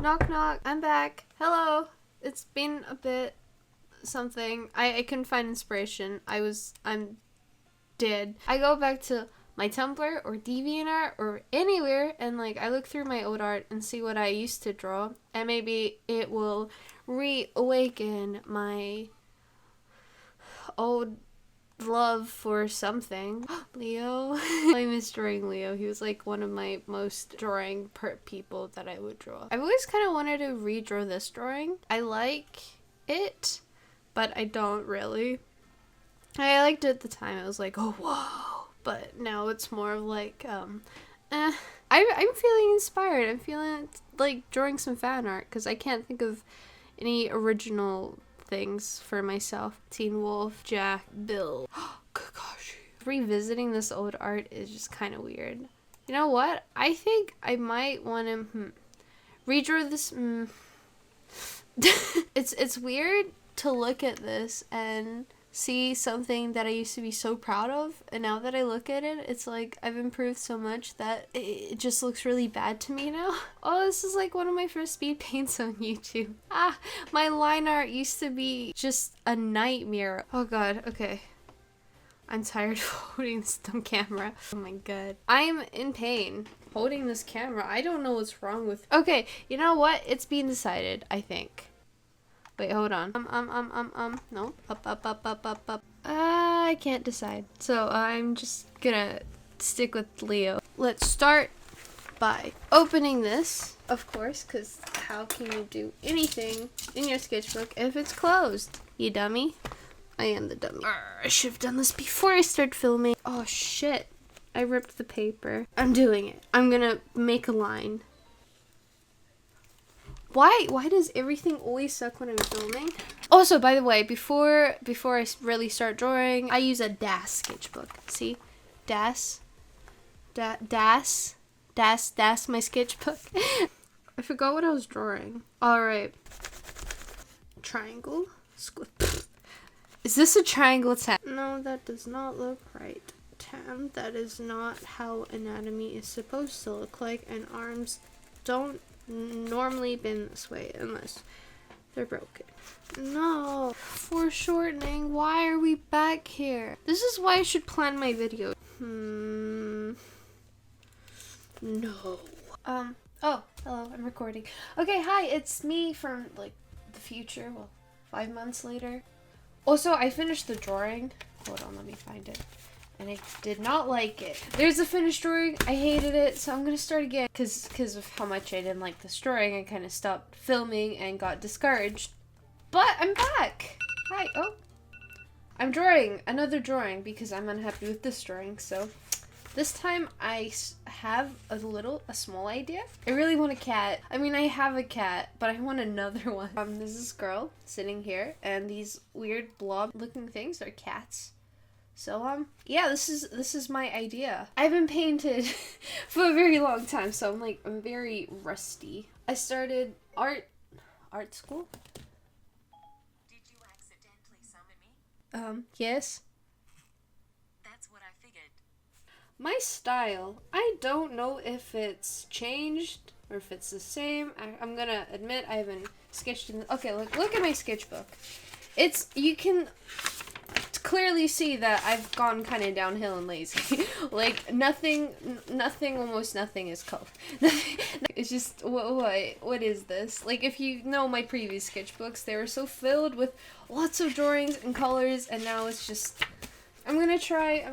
Knock knock, I'm back. Hello. It's been a bit something. I couldn't find inspiration. I'm dead. I go back to my Tumblr or DeviantArt or anywhere and like I look through my old art and see what I used to draw, and maybe it will reawaken my old love for something. Leo. I miss drawing Leo. He was like one of my most drawing people that I would draw. I've always kind of wanted to redraw this drawing. I like it, but I don't really. I liked it at the time. I was like, oh whoa, but now it's more of like I'm feeling inspired. I'm feeling like drawing some fan art because I can't think of any original things for myself. Teen Wolf, Jack, Bill, Kakashi. Revisiting this old art is just kind of weird. You know what? I think I might want to redraw this. It's weird to look at this and see something that I used to be so proud of, and now that I look at it, it's like I've improved so much that it just looks really bad to me now. Oh, this is like one of my first speed paints on YouTube. My line art used to be just a nightmare. Oh god, okay. I'm tired of holding this dumb camera. Oh my god. I'm in pain holding this camera. I don't know what's wrong with. Okay, you know what? It's being decided, I think. Wait, hold on. No. Up. I can't decide. So I'm just gonna stick with Leo. Let's start by opening this, of course, because how can you do anything in your sketchbook if it's closed, you dummy? I am the dummy. I should have done this before I start filming. Oh shit. I ripped the paper. I'm doing it. I'm gonna make a line. Why does everything always suck when I'm filming? Also, by the way, before I really start drawing, I use a DAS sketchbook. See? DAS, my sketchbook. I forgot what I was drawing. Alright. Triangle. Is this a triangle, Tam? No, that does not look right, Tam. That is not how anatomy is supposed to look like, and arms don't normally bend this way unless they're broken. No, foreshortening. Why are we back here? This is why I should plan my video. No. Oh, hello, I'm recording. Okay, hi, it's me from like the future. Well, 5 months later. Also, I finished the drawing. Hold on, let me find it. And I did not like it. There's a finished drawing. I hated it, so I'm gonna start again. Because of how much I didn't like this drawing, I kind of stopped filming and got discouraged. But I'm back! Hi, oh. I'm drawing another drawing because I'm unhappy with this drawing, so. This time I have a small idea. I really want a cat. I mean, I have a cat, but I want another one. There's this girl sitting here, and these weird blob-looking things are cats. So, yeah, this is my idea. I haven't painted for a very long time, so I'm very rusty. I started art school. Did you accidentally summon me? Yes. That's what I figured. My style, I don't know if it's changed or if it's the same. I'm gonna admit I haven't sketched in. Okay, look at my sketchbook. You can clearly see that I've gone kind of downhill and lazy. Like almost nothing is color. It's just what is this? Like if you know my previous sketchbooks, they were so filled with lots of drawings and colors, and now it's just. I'm gonna try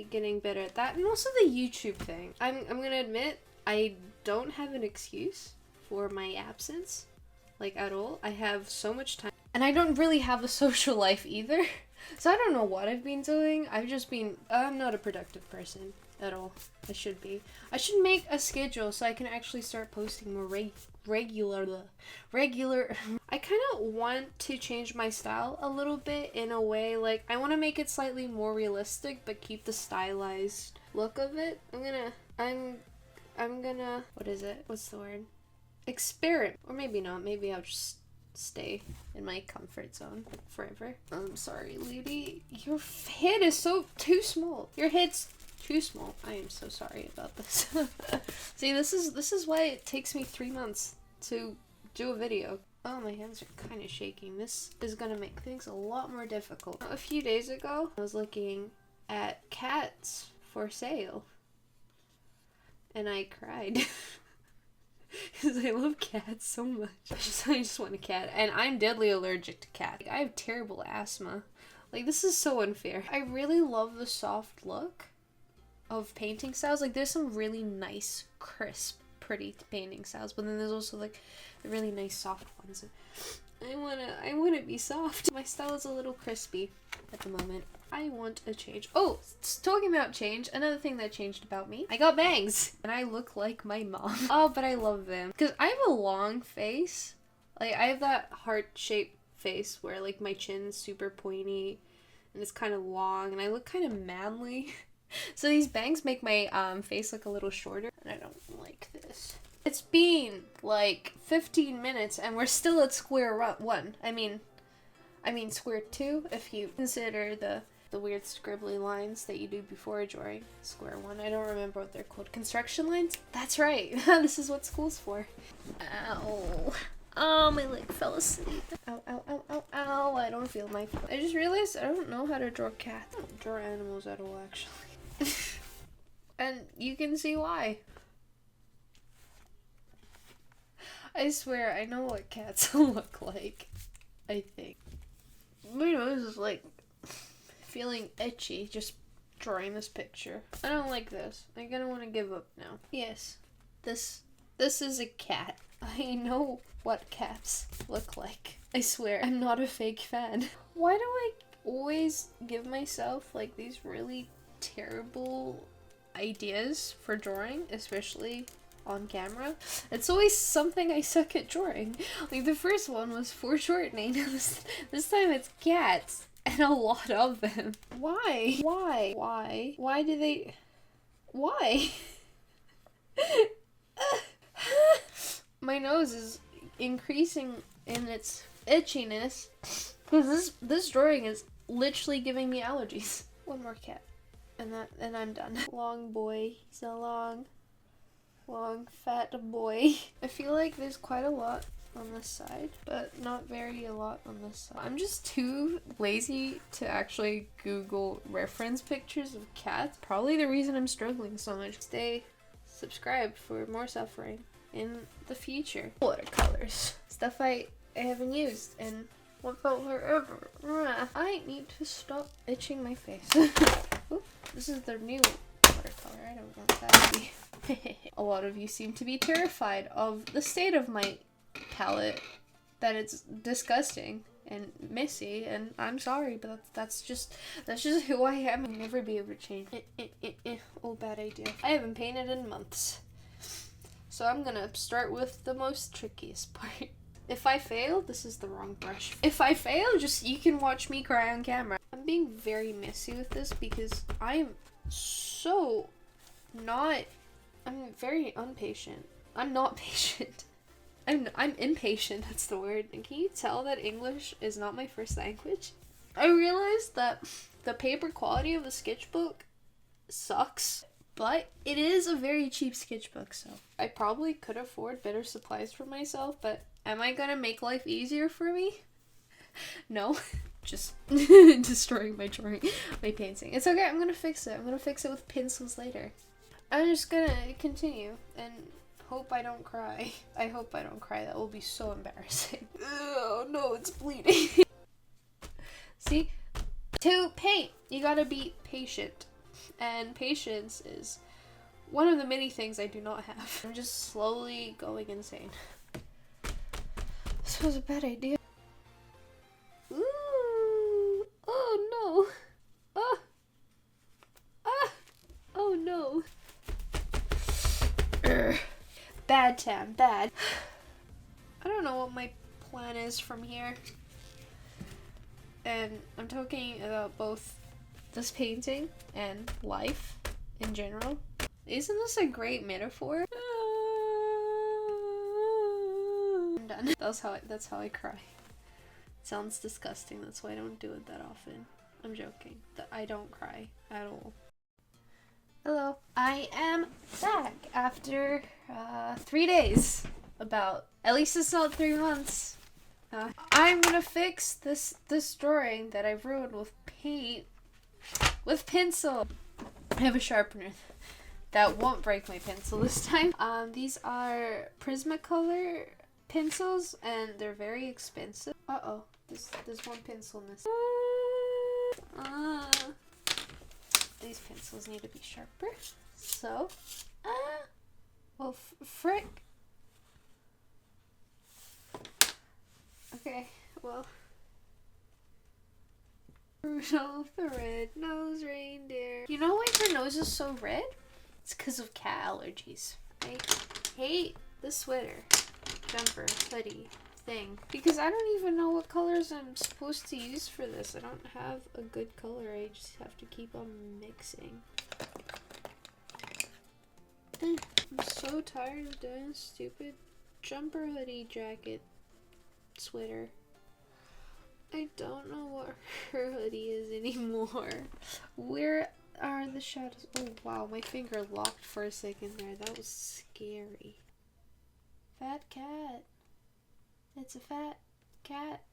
getting better at that, and also the YouTube thing. I'm gonna admit I don't have an excuse for my absence, like at all. I have so much time. And I don't really have a social life either. So I don't know what I've been doing. I'm not a productive person at all. I should be. I should make a schedule so I can actually start posting more regular. I kind of want to change my style a little bit in a way. Like, I want to make it slightly more realistic, but keep the stylized look of it. I'm gonna, what is it? What's the word? Experiment. Or maybe not. Maybe I'll just stay in my comfort zone forever. I'm sorry, lady. Your head is too small. Your head's too small. I am so sorry about this. See, this is why it takes me 3 months to do a video. Oh, my hands are kind of shaking. This is gonna make things a lot more difficult. A few days ago, I was looking at cats for sale. And I cried. Because I love cats so much. I just want a cat. And I'm deadly allergic to cats. I have terrible asthma. Like, this is so unfair. I really love the soft look of painting styles. Like, there's some really nice, crisp, pretty painting styles. But then there's also, like, the really nice soft ones. I wanna be soft. My style is a little crispy at the moment. I want a change. Oh, talking about change, another thing that changed about me. I got bangs. And I look like my mom. Oh, but I love them. Because I have a long face. Like, I have that heart-shaped face where, like, my chin's super pointy. And it's kind of long. And I look kind of manly. So these bangs make my face look a little shorter. And I don't like this. It's been, like, 15 minutes and we're still at square one. I mean square two if you consider the weird scribbly lines that you do before a drawing. Square one, I don't remember what they're called. Construction lines? That's right. This is what school's for. Ow. Oh, my leg fell asleep. Ow, ow, ow, ow, ow. I don't feel my foot. I just realized I don't know how to draw cats. I don't draw animals at all, actually. And you can see why. I swear, I know what cats look like. I think. My nose is like feeling itchy just drawing this picture. I don't like this. I'm gonna want to give up now. Yes, this is a cat. I know what cats look like. I swear, I'm not a fake fan. Why do I always give myself like these really terrible ideas for drawing, especially on camera? It's always something I suck at drawing. Like the first one was foreshortening. This time it's cats. And a lot of them. Why? Why do they... Why? My nose is increasing in its itchiness. Because this drawing is literally giving me allergies. One more cat. And I'm done. Long boy. He's a long fat boy. I feel like there's quite a lot on this side, but not very a lot on this side. I'm just too lazy to actually Google reference pictures of cats. Probably the reason I'm struggling so much. Stay subscribed for more suffering in the future. Watercolors. Stuff I haven't used and what felt forever. I need to stop itching my face. Ooh, this is the new watercolor. I don't want that to be. A lot of you seem to be terrified of the state of my palette, that it's disgusting and messy, and I'm sorry, but that's just who I am. I'll never be able to change it. Oh, bad idea. I haven't painted in months, so I'm gonna start with the most trickiest part. If I fail, this is the wrong brush. If I fail, just you can watch me cry on camera. I'm being very messy with this because I'm so not. I'm very impatient. I'm not patient. I'm impatient, that's the word. And can you tell that English is not my first language? I realized that the paper quality of a sketchbook sucks, but it is a very cheap sketchbook, so I probably could afford better supplies for myself, but am I gonna make life easier for me? No. Just destroying my drawing, my painting. It's okay, I'm gonna fix it. I'm gonna fix it with pencils later. I'm just gonna continue and hope I don't cry. I hope I don't cry. That will be so embarrassing. Oh no, it's bleeding. See? To paint, you gotta be patient. And patience is one of the many things I do not have. I'm just slowly going insane. This was a bad idea. Ooh. Oh no. Ah. Ah. Oh no. Urgh. Bad, Tam, bad. I don't know what my plan is from here. And I'm talking about both this painting and life in general. Isn't this a great metaphor? I'm done. That's how I cry. It sounds disgusting, that's why I don't do it that often. I'm joking. I don't cry at all. Hello. I am back after 3 days about. At least it's not 3 months. I'm gonna fix this drawing that I've ruined with paint. With pencil. I have a sharpener that won't break my pencil this time. These are Prismacolor pencils, and they're very expensive. Uh-oh. There's one pencil missing. These pencils need to be sharper. So, well, frick. Okay, well. Rudolph the red-nosed reindeer. You know why her nose is so red? It's because of cat allergies. I hate the sweater, jumper, hoodie thing. Because I don't even know what colors I'm supposed to use for this. I don't have a good color. I just have to keep on mixing. I'm so tired of doing this stupid jumper, hoodie, jacket, sweater. I don't know what her hoodie is anymore. Where are the shadows? Oh wow, my finger locked for a second there. That was scary. Fat cat. It's a fat cat.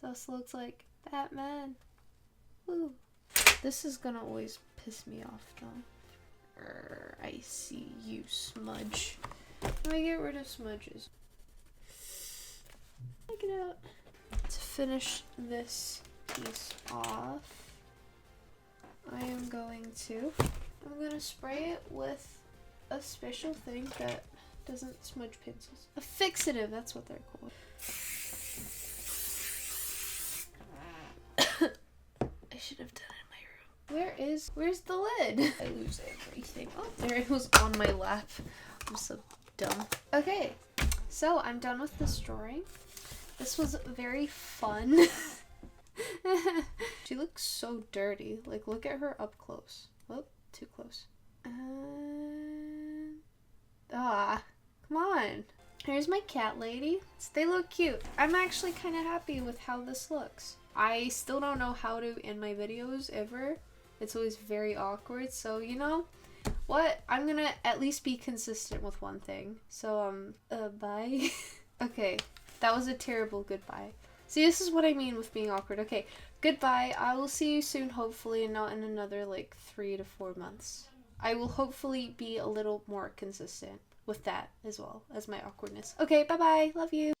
This looks like Batman. Woo. This is gonna always piss me off though. I see you, smudge. Let me get rid of smudges. Take it out. To finish this piece off, I'm gonna spray it with a special thing that doesn't smudge pencils. A fixative, that's what they're called. I should have done it in my room. Where's the lid? I lose everything. Oh, there it was on my lap. I'm so dumb. Okay, so I'm done with this drawing. This was very fun. She looks so dirty. Like, look at her up close. Oh, too close. Come on. Here's my cat lady. They look cute. I'm actually kind of happy with how this looks. I still don't know how to end my videos ever. It's always very awkward. So, you know what? I'm gonna at least be consistent with one thing. So, bye. Okay. That was a terrible goodbye. See, this is what I mean with being awkward. Okay, goodbye. I will see you soon, hopefully, and not in another, 3 to 4 months. I will hopefully be a little more consistent with that as well as my awkwardness. Okay, bye-bye. Love you.